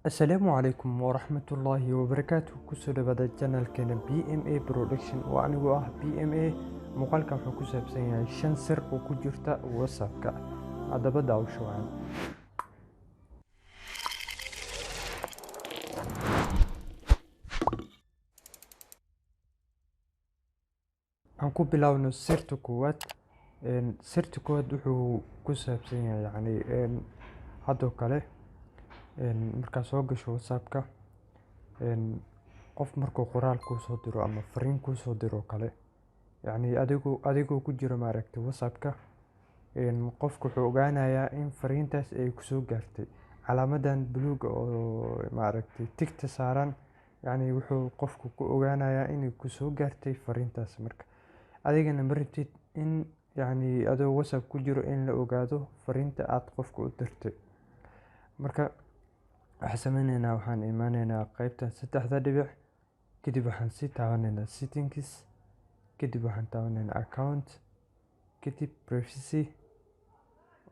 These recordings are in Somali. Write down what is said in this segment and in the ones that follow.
Asalaamu calaykum waraxmatullaahi wabarakaatuh. Kusoo dhawaada channelkeena BMA Production oo anigoo ah BMA. Muuqaalka wuxuu ku saabsan yahay 5 sir oo ku jirta WhatsApp-ka. Haddaba daawasho wacan. Aan ku bilaawno sirta koowaad. Sirta koowaad wuxuu ku saabsan yahay hadoo kale markaa soo gasho WhatsApp-ka qof markuu qoraal kuu soo diro ama fariin kuu soo diro kale adigoo ku jiro maaragtay WhatsApp-ka qofku wuxuu ogaanayaa in fariintaas ay ku soo gaartay calaamadan buluuga oo maaragtay tigta saaran wuxuu qofku ku ogaanayaa inay ku soo gaartay fariintaas. Marka adigana ma rabtid in adoo WhatsApp ku jiro in la ogaado fariinta aad qofka u dirtay. Marka waxaan imaanaynaa qaybta saddexda dhibic, kadib waxaan sii taabanaynaa settings, kadib waxaan taabanaynaa account, kadib privacy,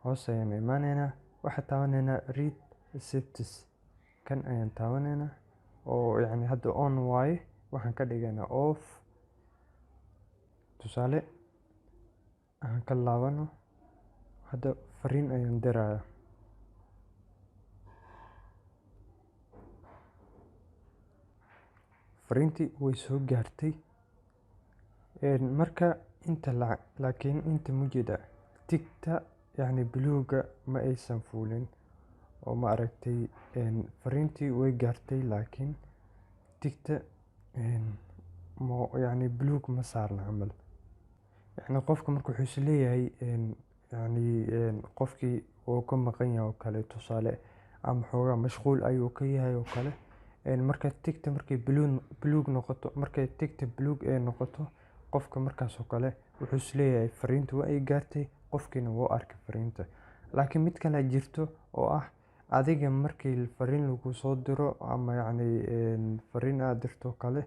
hoos ayaan imaanaynaa, waxaan taabanaynaa read receipts. Kan ayaan taabanaynaa oo hadda on waaye, waxaan ka dhigaynaa off. Tusaale aan ka laabano, hadda fariin ayaan dirayaa. Fariintii way soo gaartay. Marka laakiin inta mujeda tigta buluuga ma aysan fuulin oo maaragtay fariintii way gaartay laakiin tigta buluug ma saarna camal. Qofka marka wuxuu is leeyahay qofkii uu ka maqan yahay oo kale, tusaale ama xoogaa mashquul ayuu ka yahay oo kale. Marka tigta markay buluug noqoto, markay tigta buluug ay noqoto, qofka markaas oo kale wuxuu is leeyahay fariintu waa ay gaartay, qofkiina wuu arkay fariinta. Laakiin mid kale jirto oo ah adiga markii fariin lagu soo diro ama fariin aad dirto kale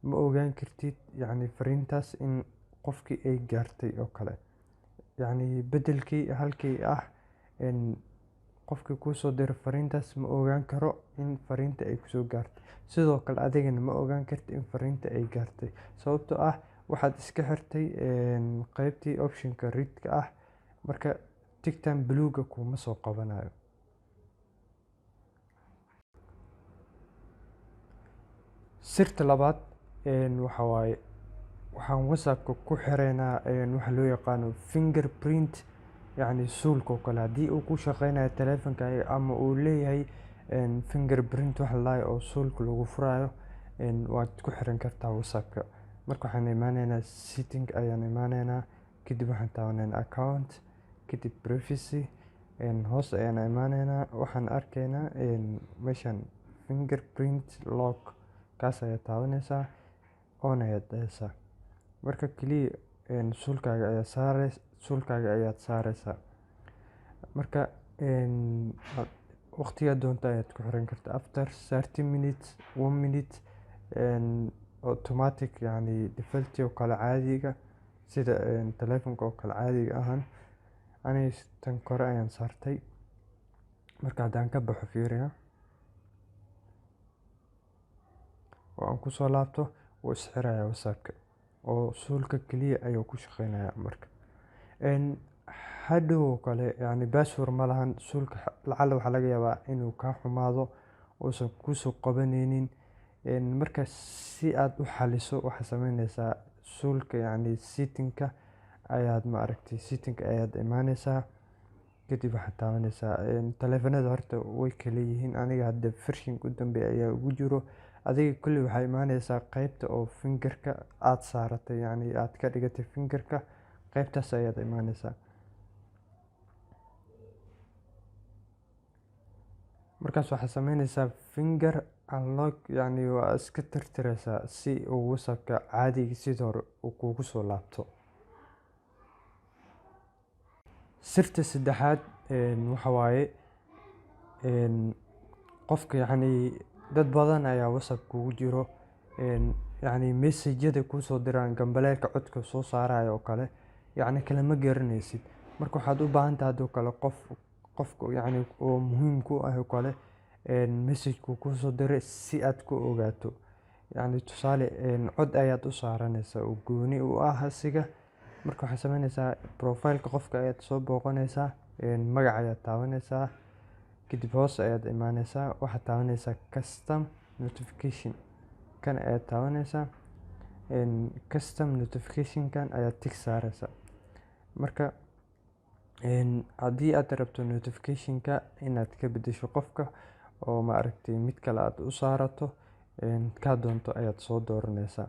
ma ogaan kartid fariintaas in qofkii ay gaartay oo kale. Beddelkii halkii ah qofkii kuu soo diray fariintaas ma ogaan karo in fariinta ay ku soo gaartay. Sidoo kale adigana ma ogaan kartid in fariinta ay gaartay, sababtoo ah waxaad iska xirtay qaybtii option-ka read-ka ah. Marka tigtan buluuga kuma soo qabanayo. Sirta labaad waxa waaye waxaan WhatsApp-ka ku xiraynaa waxa loo yaqaano fingerprint, suulka oo kale. Haddii uu ku shaqeynayo taleefankaaga ama uu leeyahay fingerprint wax la oo suulka lagu furayo, waad ku xiran kartaa WhatsApp-ka. Marka waxaan imaanaynaa setting ayaan imaanaynaa, kadib waxaan taabanaynaa account, kadib privacy, hoos ayaan imaanaynaa, waxaan arkaynaa meeshan fingerprint lock, kaas ayaad taabanaysaa, on ayaad dhahaysaa. Marka kaliya suulkaaga ayaad saaraysaa. Marka waqtiga doonto ayaad ku xiran kartaa. After 30 minutes, 1 minute, automatic default oo kale caadiga sida taleefanka oo kale caadiga ahaan aniga tan kore ayaan saartay. Marka haddaan ka baxo fiiriya oo aan ku soo laabto, wuu is xirayaa WhatsApp-ka oo suulka kaliya ayuu ku shaqeynayaa. Marka hadhow kale password ma lahan suulka. Lacala waxaa laga yaabaa inuu ka xumaado uusan ku soo qabanaynin. Marka si aad u xaliso waxaad sameynaysaa suulka setting-ka ayaad imaanaysaa, kadib waxaad taabanaysaa. Taleefanada horta way kala yihiin. Aniga hadda version u dambeeya ayaa ugu jiro. Adiga kulli waxaa imaanaysaa qaybta oo finger-ka aad saaratay, aad ka dhigatay finger-ka, qaybtaas ayaad imaanaysaa. Markaas waxaad sameynaysaa finger unlock, waa iska tirtiraysaa si uu WhatsApp-ka caadiga sidii hore uu kugu soo laabto. Sirta saddexaad waxa waaye qofka dad badan ayaa WhatsApp kugu jiro, message-yada kuu soo diraan gambaleelka codka soo saarayo oo kale kalama garanaysid. Marka waxaad u baahan tahay hadoo kale qofka oo muhiim ku ah oo kale message-ku kusoo diray si aad ku ogaato. Yacni tusaale cod ayaad u saaranaysaa oo gooni u ah asiga. Marka waxaad sameynaysaa profile-ka qofka ayaad soo booqanaysaa, magac ayaad taabanaysaa, kadib hoos ayaad imaanaysaa, waxaad taabanaysaa custom notification kan ayaad taabanaysaa. Custom notification kan ayaad tick saaraysaa. Marka haddii aad rabto notification-ka inaad ka beddesho qofka oo maaragtay mid kale aad u saarato, kaa doonto ayaad soo dooranaysaa.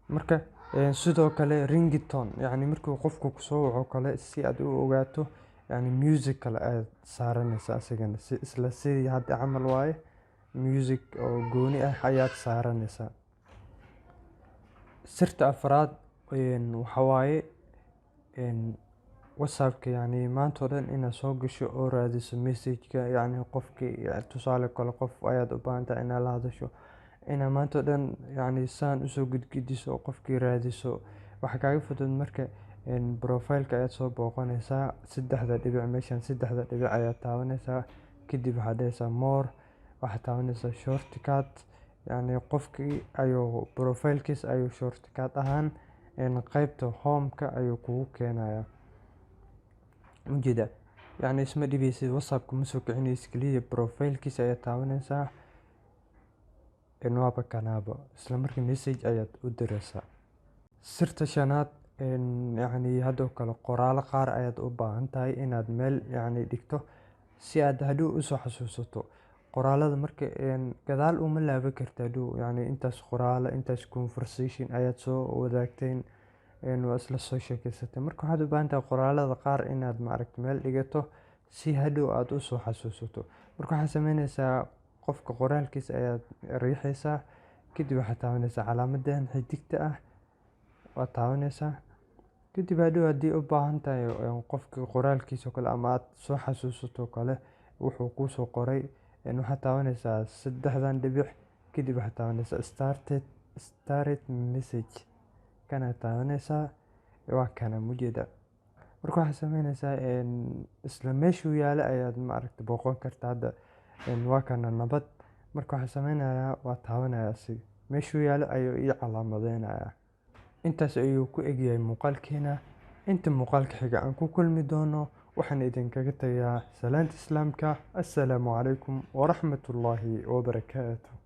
Marka sidoo kale ringtone, yacni markuu qofku kusoo waco kale si aad u ogaato, yacni music kale ayaad saaranaysaa asigana isla sidii hadda camal waaye. Music oo gooni ah ayaad saaranaysaa. Sirta afraad waxa waaye WhatsApp-ka, yacni maanta oo dhan inaad soo gasho oo raadiso message-ka, yacni qofkii tusaale kale qof ayaad u baahan tahay inaad la hadasho, inaad maanta oo dhan yacni saan usoo gudgidiso qofkii raadiso. Waxa kaaga fudud marka profile-ka ayaad soo booqanaysaa, saddexda dhibic meeshan saddexda dhibic ayaad taabanaysaa, kadib waxaad dhahaysaa more, waxaad taabanaysaa shortcut, yacni qofkii ayuu profile-kiisa ayuu shortcut ahaan qaybta home-ka ayuu kugu keenayaa. Ujeeda, yacni isma dhibaysid, WhatsApp-ka ma soo kicinaysid, kaliya profile-kiisa ayaad taabanaysaa, waaba kanaaba isla markii message ayaad u diraysaa. Sirta shanaad yacni hadoo kale qoraalo qaar ayaad u baahan tahay inaad meel yacni dhigto si aad hadhow usoo xasuusato. Qoraalada marka gadaal uma laaban karta hadhow, yacni intaas qoraalo, intaas conversation ayaad soo wadaagteen, waa isla soo sheekaysatay. Marka waxaad u baahan tahay qoraalada qaar inaad maaragtay meel dhigato si hadhow aad usoo xasuusato. Marka waxaad sameynaysaa qofka qoraalkiisa ayaad riixaysaa, kadib waxaad taabanaysaa calaamadan xidigta ah, waad taabanaysaa. Kadib hadhow haddii u baahan tahay qofka qoraalkiisa kale ama aad soo xasuusato kale wuxuu kuu soo qoray, waxaad taabanaysaa saddexdan dhibic, kadib waxaad taabanaysaa started message kana taabanaysaa. waa kana mujeeda. Marka waxaad sameynaysaa isla meeshuu yaalo ayaad maaragtay booqan kartaa. Hadda waa kana nabad. Marka waxaad sameynayaa waa taabanayaa si meeshuu yaalo ayuu ii calaamadeynayaa. Intaas ayuu ku egyahay muuqaalkeena. Inta muuqaalka xiga aan ku kulmi doono waxaan idinkaga tagayaa salaanta islaamka. Assalaamu calaykum waraxmatullaahi wabarakaatuh.